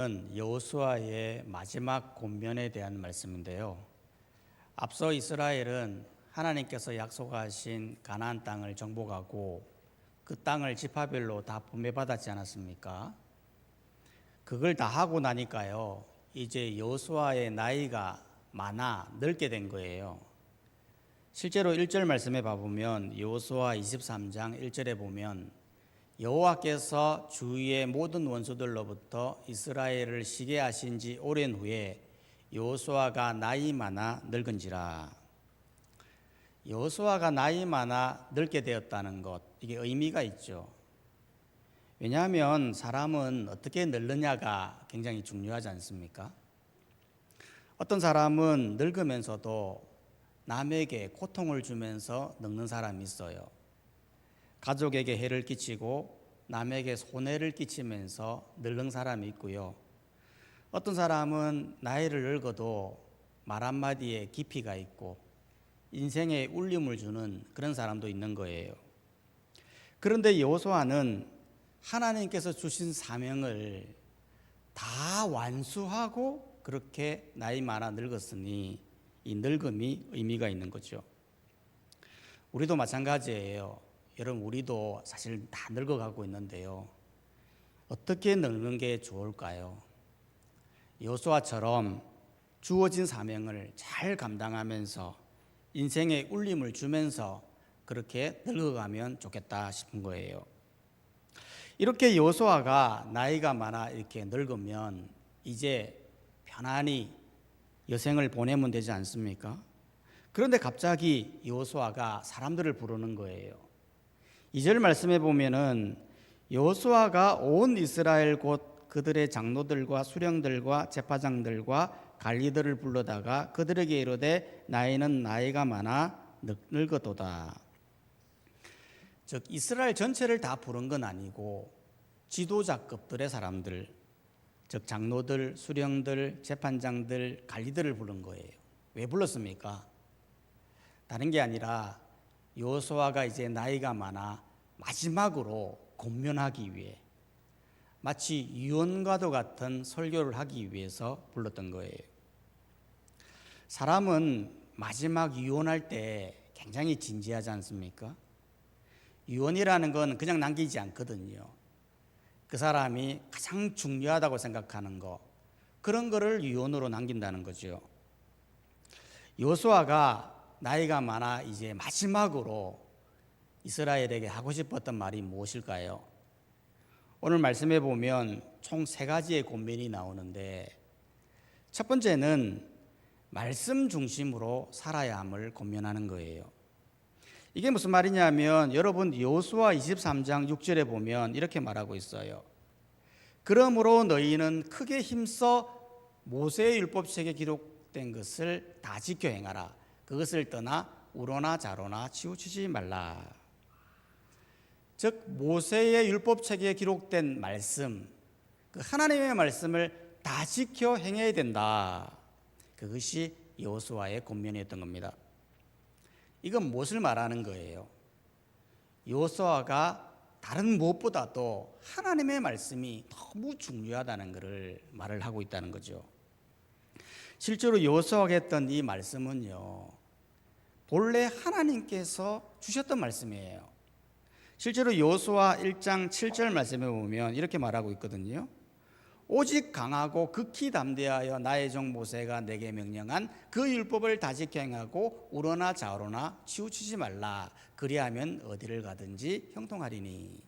여호수아의 마지막 권면에 대한 말씀인데요. 앞서 이스라엘은 하나님께서 약속하신 가나안 땅을 정복하고 그 땅을 지파별로 다 분배받았지 않았습니까? 그걸 다 하고 나니까요, 이제 여호수아의 나이가 많아 늙게 된 거예요. 실제로 1절 말씀에 봐보면 여호수아 23장 1절에 보면 여호와께서 주위의 모든 원수들로부터 이스라엘을 시게 하신 지 오랜 후에 여호수아가 나이 많아 늙은지라. 여호수아가 나이 많아 늙게 되었다는 것, 이게 의미가 있죠. 왜냐하면 사람은 어떻게 늙느냐가 굉장히 중요하지 않습니까? 어떤 사람은 늙으면서도 남에게 고통을 주면서 늙는 사람이 있어요. 가족에게 해를 끼치고 남에게 손해를 끼치면서 늙는 사람이 있고요. 어떤 사람은 나이를 늙어도 말 한마디에 깊이가 있고 인생에 울림을 주는 그런 사람도 있는 거예요. 그런데 여호수아는 하나님께서 주신 사명을 다 완수하고 그렇게 나이 많아 늙었으니 이 늙음이 의미가 있는 거죠. 우리도 마찬가지예요. 여러분, 우리도 사실 다 늙어가고 있는데요. 어떻게 늙는 게 좋을까요? 여호수아처럼 주어진 사명을 잘 감당하면서 인생에 울림을 주면서 그렇게 늙어가면 좋겠다 싶은 거예요. 이렇게 여호수아가 나이가 많아 이렇게 늙으면 이제 편안히 여생을 보내면 되지 않습니까? 그런데 갑자기 여호수아가 사람들을 부르는 거예요. 2절 말씀해 보면은 여호수아가 온 이스라엘 곧 그들의 장로들과 수령들과 제사장들과 관리들을 불러다가 그들에게 이르되 나이는 나이가 많아 늙었도다. 즉 이스라엘 전체를 다 부른 건 아니고 지도자급들의 사람들, 즉 장로들, 수령들, 재판장들, 관리들을 부른 거예요. 왜 불렀습니까? 다른 게 아니라 여호수아가 이제 나이가 많아 마지막으로 권면하기 위해, 마치 유언과도 같은 설교를 하기 위해서 불렀던 거예요. 사람은 마지막 유언할 때 굉장히 진지하지 않습니까? 유언이라는 건 그냥 남기지 않거든요. 그 사람이 가장 중요하다고 생각하는 거, 그런 거를 유언으로 남긴다는 거죠. 여호수아가 나이가 많아 이제 마지막으로 이스라엘에게 하고 싶었던 말이 무엇일까요? 오늘 말씀해 보면 총 3가지의 권면이 나오는데, 첫 번째는 말씀 중심으로 살아야 함을 권면하는 거예요. 이게 무슨 말이냐면, 여러분 여호수아 23장 6절에 보면 이렇게 말하고 있어요. 그러므로 너희는 크게 힘써 모세의 율법책에 기록된 것을 다 지켜 행하라. 그것을 떠나 우로나 좌로나 치우치지 말라. 즉 모세의 율법책에 기록된 말씀, 그 하나님의 말씀을 다 지켜 행해야 된다. 그것이 여호수아의 권면이었던 겁니다. 이건 무엇을 말하는 거예요? 여호수아가 다른 무엇보다도 하나님의 말씀이 너무 중요하다는 것을 말을 하고 있다는 거죠. 실제로 여호수아가 했던 이 말씀은요, 본래 하나님께서 주셨던 말씀이에요. 실제로 여호수아 1장 7절 말씀에 보면 이렇게 말하고 있거든요. 오직 강하고 극히 담대하여 나의 종 모세가 내게 명령한 그 율법을 다 지켜 행하고 우로나 좌로나 치우치지 말라. 그리하면 어디를 가든지 형통하리니.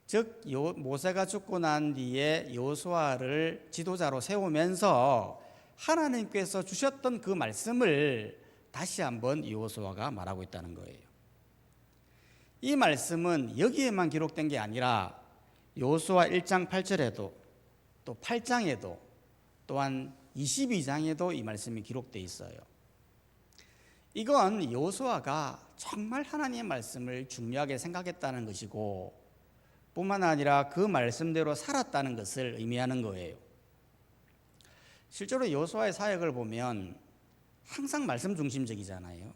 즉 모세가 죽고 난 뒤에 여호수아를 지도자로 세우면서 하나님께서 주셨던 그 말씀을 다시 한번 여호수아가 말하고 있다는 거예요. 이 말씀은 여기에만 기록된 게 아니라 여호수아 1장 8절에도 또 8장에도 또한 22장에도 이 말씀이 기록되어 있어요. 이건 여호수아가 정말 하나님의 말씀을 중요하게 생각했다는 것이고 뿐만 아니라 그 말씀대로 살았다는 것을 의미하는 거예요. 실제로 여호수아의 사역을 보면 항상 말씀 중심적이잖아요.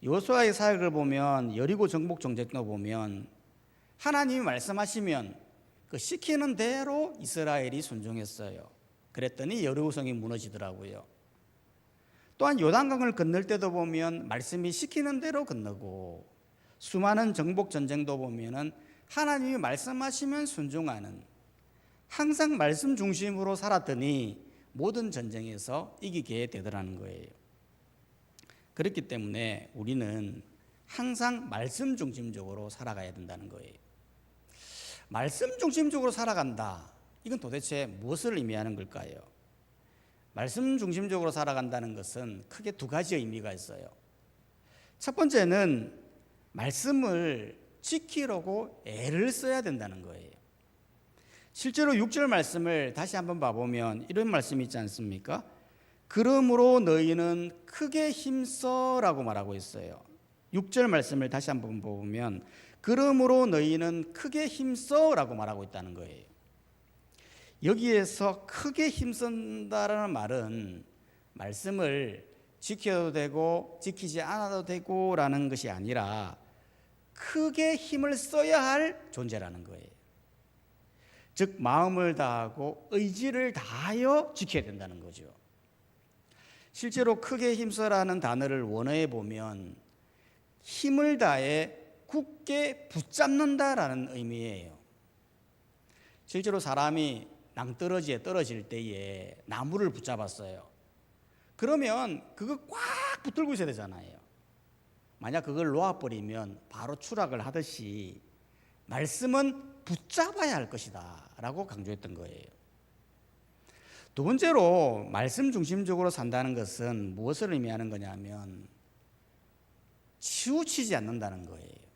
여호수아의 사역을 보면 여리고 정복 정책도 보면 하나님이 말씀하시면 그 시키는 대로 이스라엘이 순종했어요. 그랬더니 여리고성이 무너지더라고요. 또한 요단강을 건널 때도 보면 말씀이 시키는 대로 건너고, 수많은 정복 전쟁도 보면은 하나님이 말씀하시면 순종하는, 항상 말씀 중심으로 살았더니 모든 전쟁에서 이기게 되더라는 거예요. 그렇기 때문에 우리는 항상 말씀 중심적으로 살아가야 된다는 거예요. 말씀 중심적으로 살아간다. 이건 도대체 무엇을 의미하는 걸까요? 말씀 중심적으로 살아간다는 것은 크게 두 가지 의미가 있어요. 첫 번째는 말씀을 지키려고 애를 써야 된다는 거예요. 실제로 6절 말씀을 다시 한번 봐보면 이런 말씀이 있지 않습니까? 그러므로 너희는 크게 힘써라고 말하고 있어요. 6절 말씀을 다시 한번 보면 그러므로 너희는 크게 힘써라고 말하고 있다는 거예요. 여기에서 크게 힘쓴다라는 말은 말씀을 지켜도 되고 지키지 않아도 되고라는 것이 아니라 크게 힘을 써야 할 존재라는 거예요. 즉 마음을 다하고 의지를 다하여 지켜야 된다는 거죠. 실제로 크게 힘써라는 단어를 원어에 보면 힘을 다해 굳게 붙잡는다라는 의미예요. 실제로 사람이 낭떠러지에 떨어질 때에 나무를 붙잡았어요. 그러면 그거 꽉 붙들고 있어야 되잖아요. 만약 그걸 놓아버리면 바로 추락을 하듯이 말씀은 붙잡아야 할 것이다 라고 강조했던 거예요. 두 번째로 말씀 중심적으로 산다는 것은 무엇을 의미하는 거냐면 치우치지 않는다는 거예요.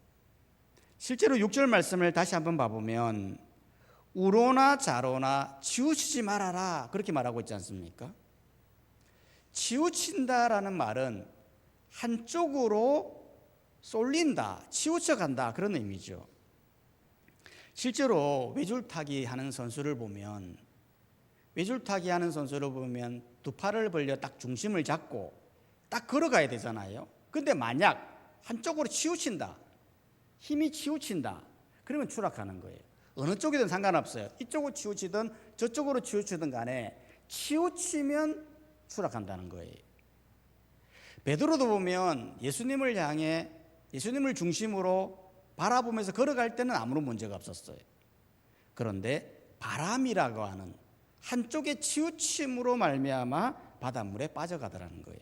실제로 6절 말씀을 다시 한번 봐보면 우로나 좌로나 치우치지 말아라 그렇게 말하고 있지 않습니까? 치우친다라는 말은 한쪽으로 쏠린다, 치우쳐간다 그런 의미죠. 실제로 외줄타기 하는 선수를 보면 두 팔을 벌려 딱 중심을 잡고 딱 걸어가야 되잖아요. 근데 만약 한쪽으로 치우친다, 힘이 치우친다, 그러면 추락하는 거예요. 어느 쪽이든 상관없어요. 이쪽으로 치우치든 저쪽으로 치우치든 간에 치우치면 추락한다는 거예요. 베드로도 보면 예수님을 향해 예수님을 중심으로 바라보면서 걸어갈 때는 아무런 문제가 없었어요. 그런데 바람이라고 하는 한쪽의 치우침으로 말미암아 바닷물에 빠져가더라는 거예요.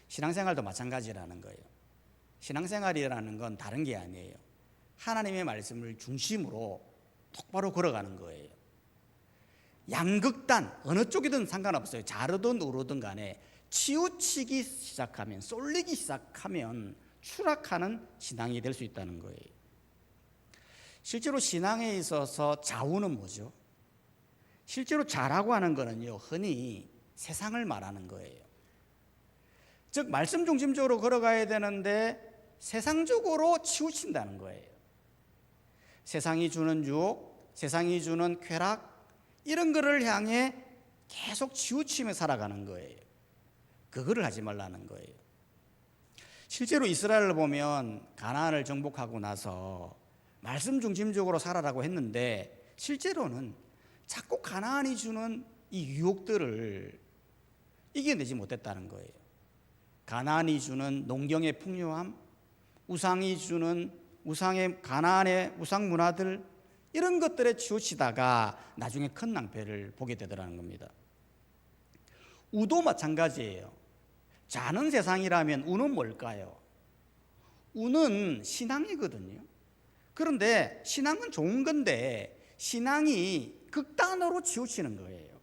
신앙생활도 마찬가지라는 거예요. 신앙생활이라는 건 다른 게 아니에요. 하나님의 말씀을 중심으로 똑바로 걸어가는 거예요. 양극단 어느 쪽이든 상관없어요. 좌로든 우로든 간에 치우치기 시작하면, 쏠리기 시작하면 추락하는 신앙이 될 수 있다는 거예요. 실제로 신앙에 있어서 좌우는 뭐죠? 실제로 좌라고 하는 거는요, 흔히 세상을 말하는 거예요. 즉 말씀 중심적으로 걸어가야 되는데 세상적으로 치우친다는 거예요. 세상이 주는 유혹, 세상이 주는 쾌락, 이런 거를 향해 계속 치우치며 살아가는 거예요. 그거를 하지 말라는 거예요. 실제로 이스라엘을 보면 가나안을 정복하고 나서 말씀 중심적으로 살아라고 했는데 실제로는 자꾸 가나안이 주는 이 유혹들을 이겨내지 못했다는 거예요. 가나안이 주는 농경의 풍요함, 우상이 주는 가나안의 우상 문화들, 이런 것들에 치우치다가 나중에 큰 낭패를 보게 되더라는 겁니다. 우도 마찬가지예요. 자는 세상이라면 우는 뭘까요? 우는 신앙이거든요. 그런데 신앙은 좋은 건데 신앙이 극단으로 치우치는 거예요.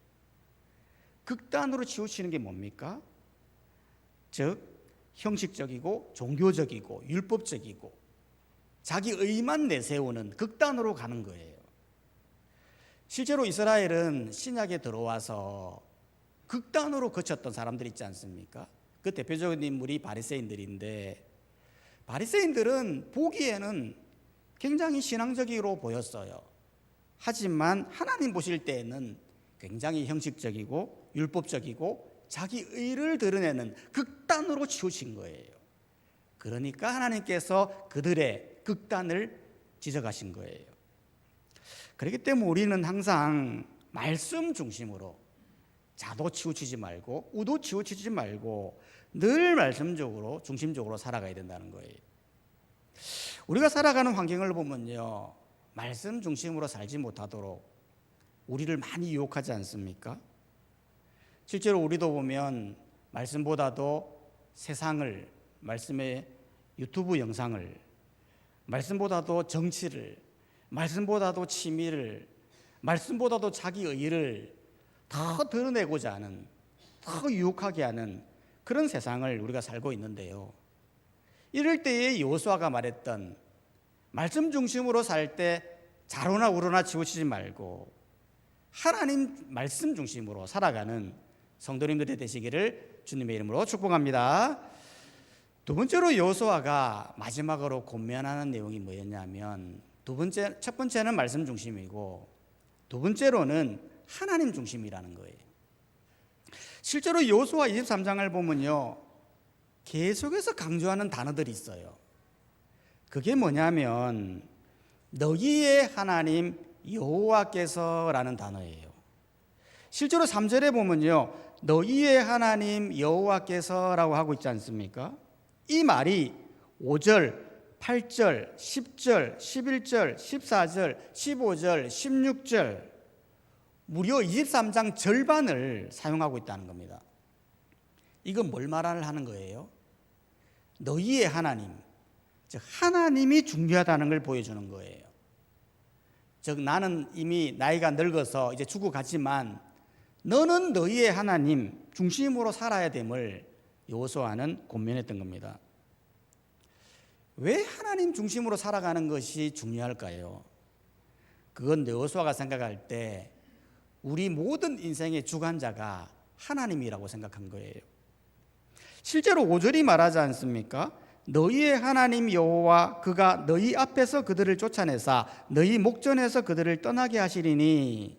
극단으로 치우치는 게 뭡니까? 즉 형식적이고 종교적이고 율법적이고 자기 의만 내세우는 극단으로 가는 거예요. 실제로 이스라엘은 신약에 들어와서 극단으로 거쳤던 사람들이 있지 않습니까? 그 대표적인 인물이 바리새인들인데, 바리새인들은 보기에는 굉장히 신앙적으로 보였어요. 하지만 하나님 보실 때에는 굉장히 형식적이고 율법적이고 자기 의를 드러내는 극단으로 치우친 거예요. 그러니까 하나님께서 그들의 극단을 지적하신 거예요. 그렇기 때문에 우리는 항상 말씀 중심으로, 자도 치우치지 말고 우도 치우치지 말고 늘 말씀적으로 중심적으로 살아가야 된다는 거예요. 우리가 살아가는 환경을 보면요, 말씀 중심으로 살지 못하도록 우리를 많이 유혹하지 않습니까? 실제로 우리도 보면 말씀보다도 세상을, 말씀의 유튜브 영상을, 말씀보다도 정치를, 말씀보다도 취미를, 말씀보다도 자기 의의를 더 드러내고자 하는, 더 유혹하게 하는 그런 세상을 우리가 살고 있는데요. 이럴 때에 여호수아가 말했던 말씀 중심으로 살 때 자로나 우로나 치우치지 말고 하나님 말씀 중심으로 살아가는 성도님들이 되시기를 주님의 이름으로 축복합니다. 두 번째로 여호수아가 마지막으로 권면하는 내용이 뭐였냐면, 첫 번째는 말씀 중심이고 두 번째로는 하나님 중심이라는 거예요. 실제로 여호수아 23장을 보면요, 계속해서 강조하는 단어들이 있어요. 그게 뭐냐면 너희의 하나님 여호와께서라는 단어예요. 실제로 3절에 보면요, 너희의 하나님 여호와께서라고 하고 있지 않습니까? 이 말이 5절, 8절, 10절, 11절, 14절, 15절, 16절 무려 23장 절반을 사용하고 있다는 겁니다. 이건 뭘 말하는 거예요? 너희의 하나님, 즉 하나님이 중요하다는 걸 보여주는 거예요. 즉 나는 이미 나이가 늙어서 이제 죽어가지만 너는 너희의 하나님 중심으로 살아야 됨을 여호수아는 권면했던 겁니다. 왜 하나님 중심으로 살아가는 것이 중요할까요? 그건 여호수아가 생각할 때 우리 모든 인생의 주관자가 하나님이라고 생각한 거예요. 실제로 5절이 말하지 않습니까? 너희의 하나님 여호와 그가 너희 앞에서 그들을 쫓아내사 너희 목전에서 그들을 떠나게 하시리니,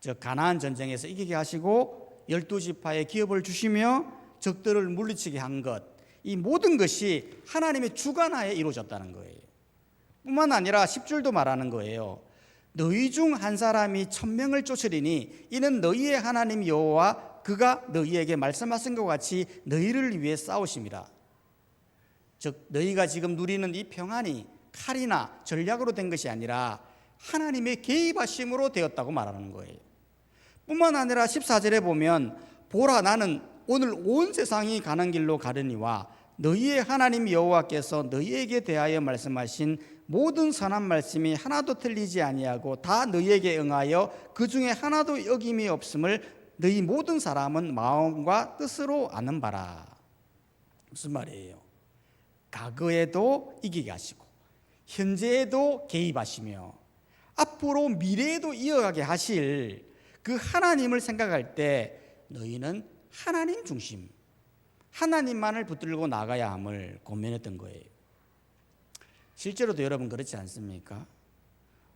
즉 가나안 전쟁에서 이기게 하시고 12지파에 기업을 주시며 적들을 물리치게 한 것, 이 모든 것이 하나님의 주관하에 이루어졌다는 거예요. 뿐만 아니라 10절도 말하는 거예요. 너희 중 한 사람이 1000명을 쫓으리니 이는 너희의 하나님 여호와 그가 너희에게 말씀하신 것 같이 너희를 위해 싸우심이라. 즉 너희가 지금 누리는 이 평안이 칼이나 전략으로 된 것이 아니라 하나님의 개입하심으로 되었다고 말하는 거예요. 뿐만 아니라 14절에 보면 보라 나는 오늘 온 세상이 가는 길로 가르니와 너희의 하나님 여호와께서 너희에게 대하여 말씀하신 모든 선한 말씀이 하나도 틀리지 아니하고 다 너희에게 응하여 그 중에 하나도 어김이 없음을 너희 모든 사람은 마음과 뜻으로 아는 바라. 무슨 말이에요? 과거에도 이기게 하시고 현재에도 개입하시며 앞으로 미래에도 이어가게 하실 그 하나님을 생각할 때 너희는 하나님 중심, 하나님만을 붙들고 나가야 함을 권면했던 거예요. 실제로도 여러분 그렇지 않습니까?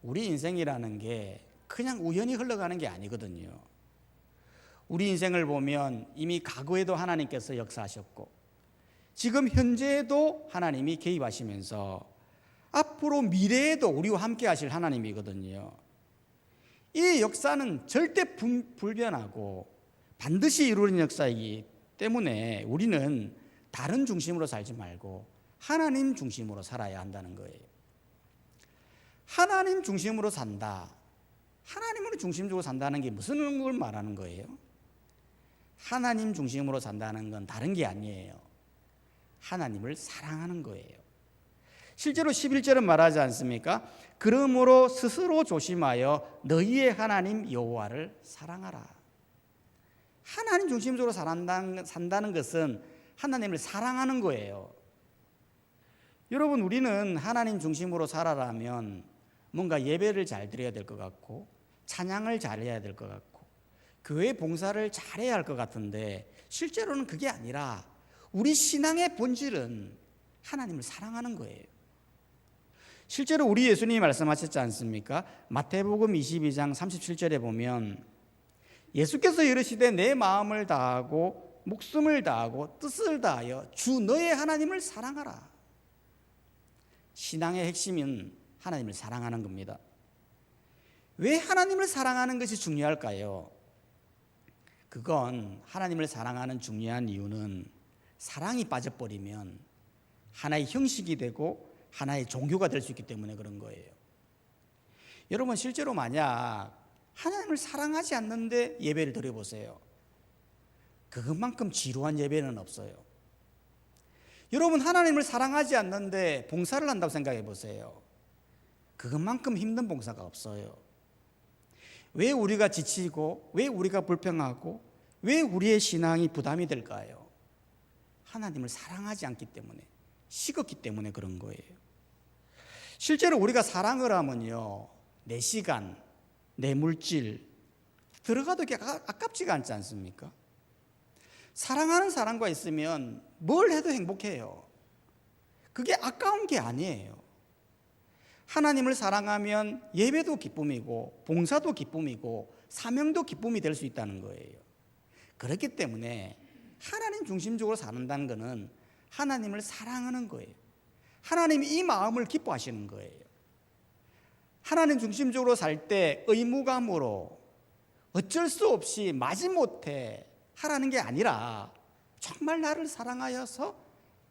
우리 인생이라는 게 그냥 우연히 흘러가는 게 아니거든요. 우리 인생을 보면 이미 과거에도 하나님께서 역사하셨고 지금 현재에도 하나님이 개입하시면서 앞으로 미래에도 우리와 함께 하실 하나님이거든요. 이 역사는 절대 불변하고 반드시 이루어진 역사이기 때문에 우리는 다른 중심으로 살지 말고 하나님 중심으로 살아야 한다는 거예요. 하나님 중심으로 산다. 하나님을 중심적으로 산다는 게 무슨 걸 말하는 거예요? 하나님 중심으로 산다는 건 다른 게 아니에요. 하나님을 사랑하는 거예요. 실제로 11절은 말하지 않습니까? 그러므로 스스로 조심하여 너희의 하나님 여호와를 사랑하라. 하나님 중심적으로 산다는 것은 하나님을 사랑하는 거예요. 여러분, 우리는 하나님 중심으로 살아라면 뭔가 예배를 잘 드려야 될 것 같고 찬양을 잘해야 될 것 같고 교회 봉사를 잘해야 할 것 같은데 실제로는 그게 아니라 우리 신앙의 본질은 하나님을 사랑하는 거예요. 실제로 우리 예수님이 말씀하셨지 않습니까? 마태복음 22장 37절에 보면 예수께서 이르시되 내 마음을 다하고 목숨을 다하고 뜻을 다하여 주 너의 하나님을 사랑하라. 신앙의 핵심은 하나님을 사랑하는 겁니다. 왜 하나님을 사랑하는 것이 중요할까요? 그건 하나님을 사랑하는 중요한 이유는 사랑이 빠져버리면 하나의 형식이 되고 하나의 종교가 될 수 있기 때문에 그런 거예요. 여러분 실제로 만약 하나님을 사랑하지 않는데 예배를 드려보세요. 그것만큼 지루한 예배는 없어요. 여러분 하나님을 사랑하지 않는데 봉사를 한다고 생각해 보세요. 그것만큼 힘든 봉사가 없어요. 왜 우리가 지치고 왜 우리가 불평하고 왜 우리의 신앙이 부담이 될까요? 하나님을 사랑하지 않기 때문에, 식었기 때문에 그런 거예요. 실제로 우리가 사랑을 하면요, 내 시간, 내 물질 들어가도 아깝지가 않지 않습니까? 사랑하는 사람과 있으면 뭘 해도 행복해요. 그게 아까운 게 아니에요. 하나님을 사랑하면 예배도 기쁨이고 봉사도 기쁨이고 사명도 기쁨이 될 수 있다는 거예요. 그렇기 때문에 하나님 중심적으로 사는다는 것은 하나님을 사랑하는 거예요. 하나님이 이 마음을 기뻐하시는 거예요. 하나님 중심적으로 살 때 의무감으로 어쩔 수 없이 마지못해 하라는 게 아니라 정말 나를 사랑하여서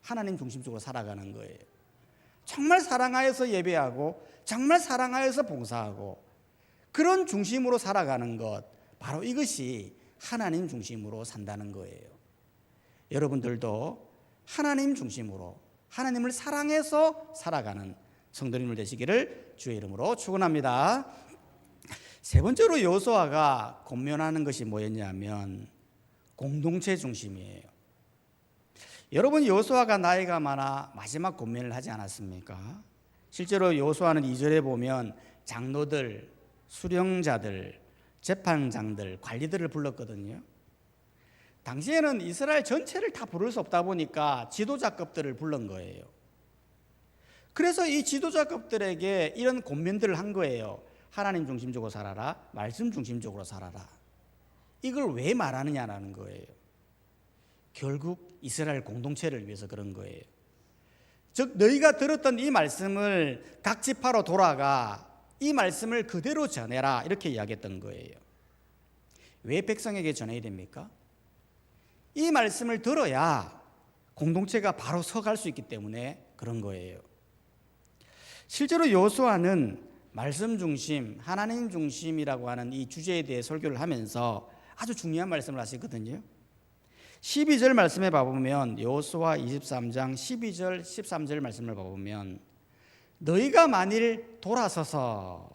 하나님 중심적으로 살아가는 거예요. 정말 사랑하여서 예배하고 정말 사랑하여서 봉사하고 그런 중심으로 살아가는 것, 바로 이것이 하나님 중심으로 산다는 거예요. 여러분들도 하나님 중심으로 하나님을 사랑해서 살아가는 성도님들 되시기를 주의 이름으로 축원합니다. 세 번째로 여호수아가 권면하는 것이 뭐였냐면 공동체 중심이에요. 여러분 여호수아가 나이가 많아 마지막 권면을 하지 않았습니까? 실제로 여호수아는 2절에 보면 장로들, 수령자들, 재판장들, 관리들을 불렀거든요. 당시에는 이스라엘 전체를 다 부를 수 없다 보니까 지도자급들을 불른 거예요. 그래서 이 지도자급들에게 이런 권면들을 한 거예요. 하나님 중심적으로 살아라, 말씀 중심적으로 살아라. 이걸 왜 말하느냐라는 거예요. 결국 이스라엘 공동체를 위해서 그런 거예요. 즉 너희가 들었던 이 말씀을 각 지파로 돌아가 이 말씀을 그대로 전해라, 이렇게 이야기했던 거예요. 왜 백성에게 전해야 됩니까? 이 말씀을 들어야 공동체가 바로 서갈 수 있기 때문에 그런 거예요. 실제로 여호수아는 말씀 중심, 하나님 중심이라고 하는 이 주제에 대해 설교를 하면서 아주 중요한 말씀을 하시거든요. 12절 말씀에 봐보면 여호수아 23장 12절 13절 말씀을 봐보면 너희가 만일 돌아서서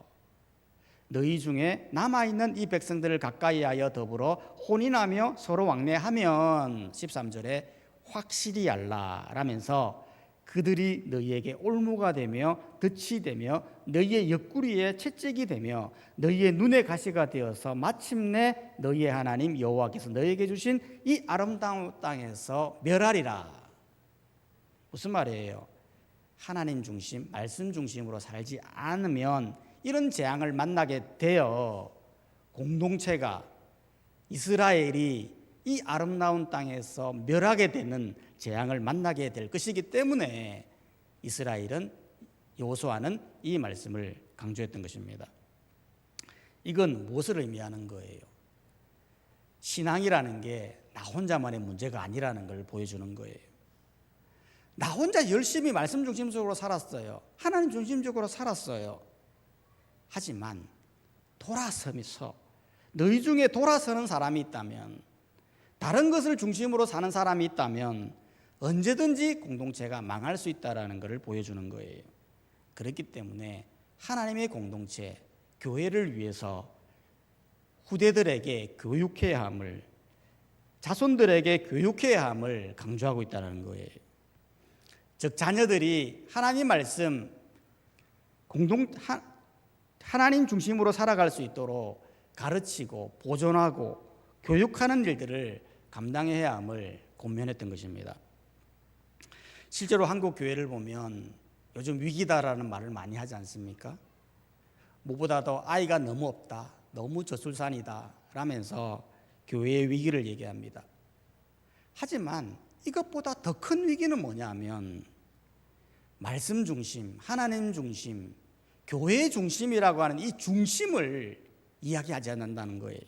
너희 중에 남아있는 이 백성들을 가까이하여 더불어 혼인하며 서로 왕래하면 13절에 확실히 알라 라면서 그들이 너희에게 올무가 되며 덫이 되며 너희의 옆구리에 채찍이 되며 너희의 눈에 가시가 되어서 마침내 너희의 하나님 여호와께서 너희에게 주신 이 아름다운 땅에서 멸하리라. 무슨 말이에요? 하나님 중심, 말씀 중심으로 살지 않으면 이런 재앙을 만나게 되어 공동체가, 이스라엘이 이 아름다운 땅에서 멸하게 되는 재앙을 만나게 될 것이기 때문에 이스라엘은, 여호수아는 이 말씀을 강조했던 것입니다. 이건 무엇을 의미하는 거예요? 신앙이라는 게 나 혼자만의 문제가 아니라는 걸 보여주는 거예요. 나 혼자 열심히 말씀 중심적으로 살았어요. 하나님 중심적으로 살았어요. 하지만 돌아서면서 너희 중에 돌아서는 사람이 있다면, 다른 것을 중심으로 사는 사람이 있다면 언제든지 공동체가 망할 수 있다는 것을 보여주는 거예요. 그렇기 때문에 하나님의 공동체, 교회를 위해서 후대들에게 교육해야 함을, 자손들에게 교육해야 함을 강조하고 있다는 거예요. 즉 자녀들이 하나님 말씀, 하나님 중심으로 살아갈 수 있도록 가르치고 보존하고 교육하는 일들을 감당해야 함을 권면했던 것입니다. 실제로 한국 교회를 보면 요즘 위기다라는 말을 많이 하지 않습니까? 무엇보다도 아이가 너무 없다, 너무 저출산이다 라면서 교회의 위기를 얘기합니다. 하지만 이것보다 더 큰 위기는 뭐냐면 말씀 중심, 하나님 중심, 교회 중심이라고 하는 이 중심을 이야기하지 않는다는 거예요.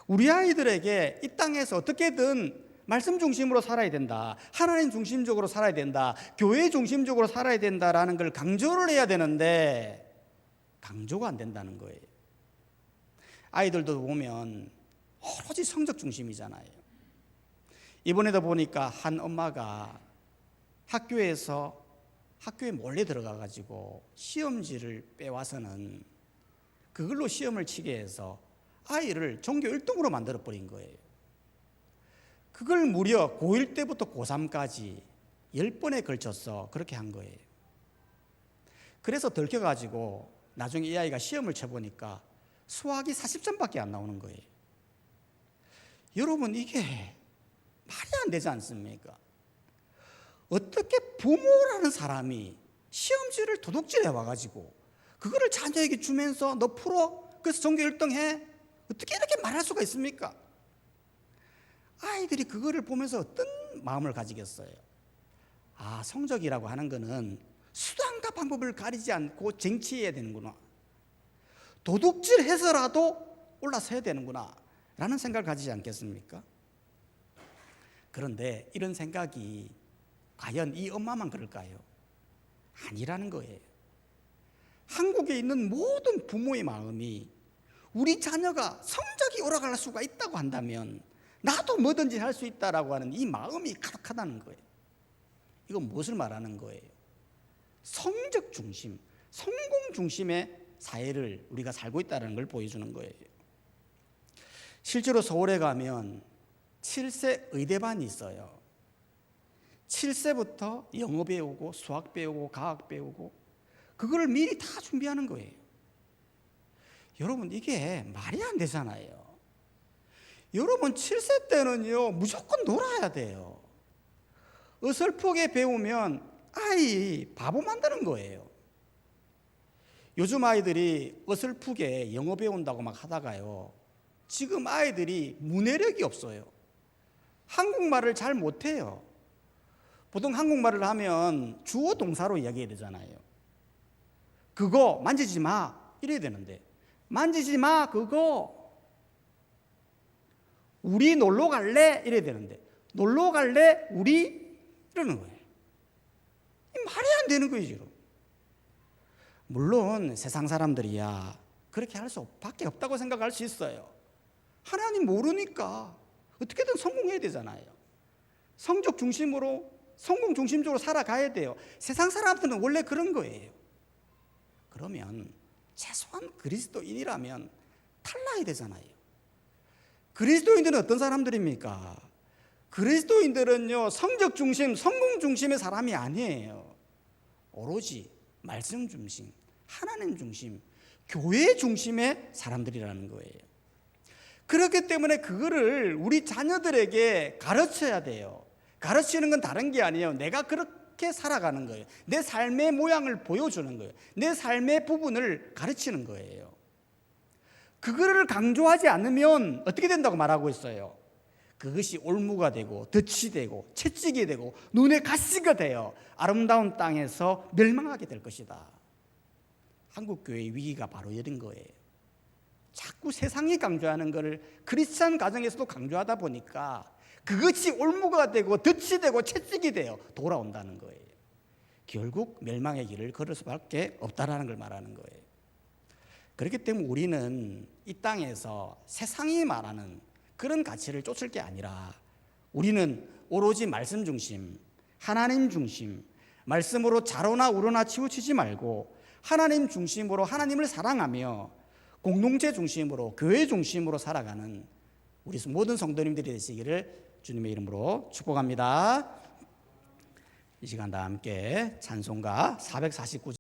우리 아이들에게 이 땅에서 어떻게든 말씀 중심으로 살아야 된다, 하나님 중심적으로 살아야 된다, 교회 중심적으로 살아야 된다라는 걸 강조를 해야 되는데 강조가 안 된다는 거예요. 아이들도 보면 오로지 성적 중심이잖아요. 이번에도 보니까 한 엄마가 학교에 몰래 들어가 가지고 시험지를 빼와서는 그걸로 시험을 치게 해서 아이를 전교 1등으로 만들어 버린 거예요. 그걸 무려 고1 때부터 고3까지 10번에 걸쳐서 그렇게 한 거예요. 그래서 들켜가지고 나중에 이 아이가 시험을 쳐보니까 수학이 40점밖에 안 나오는 거예요. 여러분, 이게 말이 안 되지 않습니까? 어떻게 부모라는 사람이 시험지를 도둑질해 와가지고 그거를 자녀에게 주면서 너 풀어? 그래서 전교 1등 해? 어떻게 이렇게 말할 수가 있습니까? 아이들이 그거를 보면서 어떤 마음을 가지겠어요? 아, 성적이라고 하는 거는 수단과 방법을 가리지 않고 쟁취해야 되는구나. 도둑질해서라도 올라서야 되는구나 라는 생각을 가지지 않겠습니까? 그런데 이런 생각이 과연 이 엄마만 그럴까요? 아니라는 거예요. 한국에 있는 모든 부모의 마음이 우리 자녀가 성적이 오르갈 수가 있다고 한다면 나도 뭐든지 할 수 있다라고 하는 이 마음이 가득하다는 거예요. 이건 무엇을 말하는 거예요? 성적 중심, 성공 중심의 사회를 우리가 살고 있다는 걸 보여주는 거예요. 실제로 서울에 가면 7세 의대반이 있어요. 7세부터 영어 배우고 수학 배우고 과학 배우고 그거를 미리 다 준비하는 거예요. 여러분, 이게 말이 안 되잖아요. 여러분, 7세 때는요 무조건 놀아야 돼요. 어설프게 배우면 아이 바보 만드는 거예요. 요즘 아이들이 어설프게 영어 배운다고 막 하다가요, 지금 아이들이 문해력이 없어요. 한국말을 잘 못해요. 보통 한국말을 하면 주어 동사로 이야기해야 되잖아요. 그거 만지지 마 이래야 되는데 만지지 마 그거. 우리 놀러 갈래 이래야 되는데 놀러 갈래 우리 이러는 거예요. 말이 안 되는 거예요 지금. 물론 세상 사람들이야 그렇게 할 수밖에 없다고 생각할 수 있어요. 하나님 모르니까 어떻게든 성공해야 되잖아요. 성적 중심으로 성공 중심적으로 살아가야 돼요. 세상 사람들은 원래 그런 거예요. 그러면 최소한 그리스도인이라면 탈라야 되잖아요. 그리스도인들은 어떤 사람들입니까? 그리스도인들은요 성적 중심, 성공 중심의 사람이 아니에요. 오로지 말씀 중심, 하나님 중심, 교회 중심의 사람들이라는 거예요. 그렇기 때문에 그거를 우리 자녀들에게 가르쳐야 돼요. 가르치는 건 다른 게 아니에요. 내가 그렇게 살아가는 거예요. 내 삶의 모양을 보여주는 거예요. 내 삶의 부분을 가르치는 거예요. 그거를 강조하지 않으면 어떻게 된다고 말하고 있어요? 그것이 올무가 되고 덫이 되고 채찍이 되고 눈에 가시가 되어 아름다운 땅에서 멸망하게 될 것이다. 한국교회의 위기가 바로 이런 거예요. 자꾸 세상이 강조하는 것을 크리스찬 가정에서도 강조하다 보니까 그것이 올무가 되고 덫이 되고 채찍이 되어 돌아온다는 거예요. 결국 멸망의 길을 걸을 수밖에 없다는 걸 말하는 거예요. 그렇기 때문에 우리는 이 땅에서 세상이 말하는 그런 가치를 쫓을 게 아니라 우리는 오로지 말씀 중심, 하나님 중심, 말씀으로 좌로나 우로나 치우치지 말고 하나님 중심으로 하나님을 사랑하며 공동체 중심으로 교회 중심으로 살아가는 우리 모든 성도님들이 되시기를 주님의 이름으로 축복합니다. 이 시간 다 함께 찬송가 449절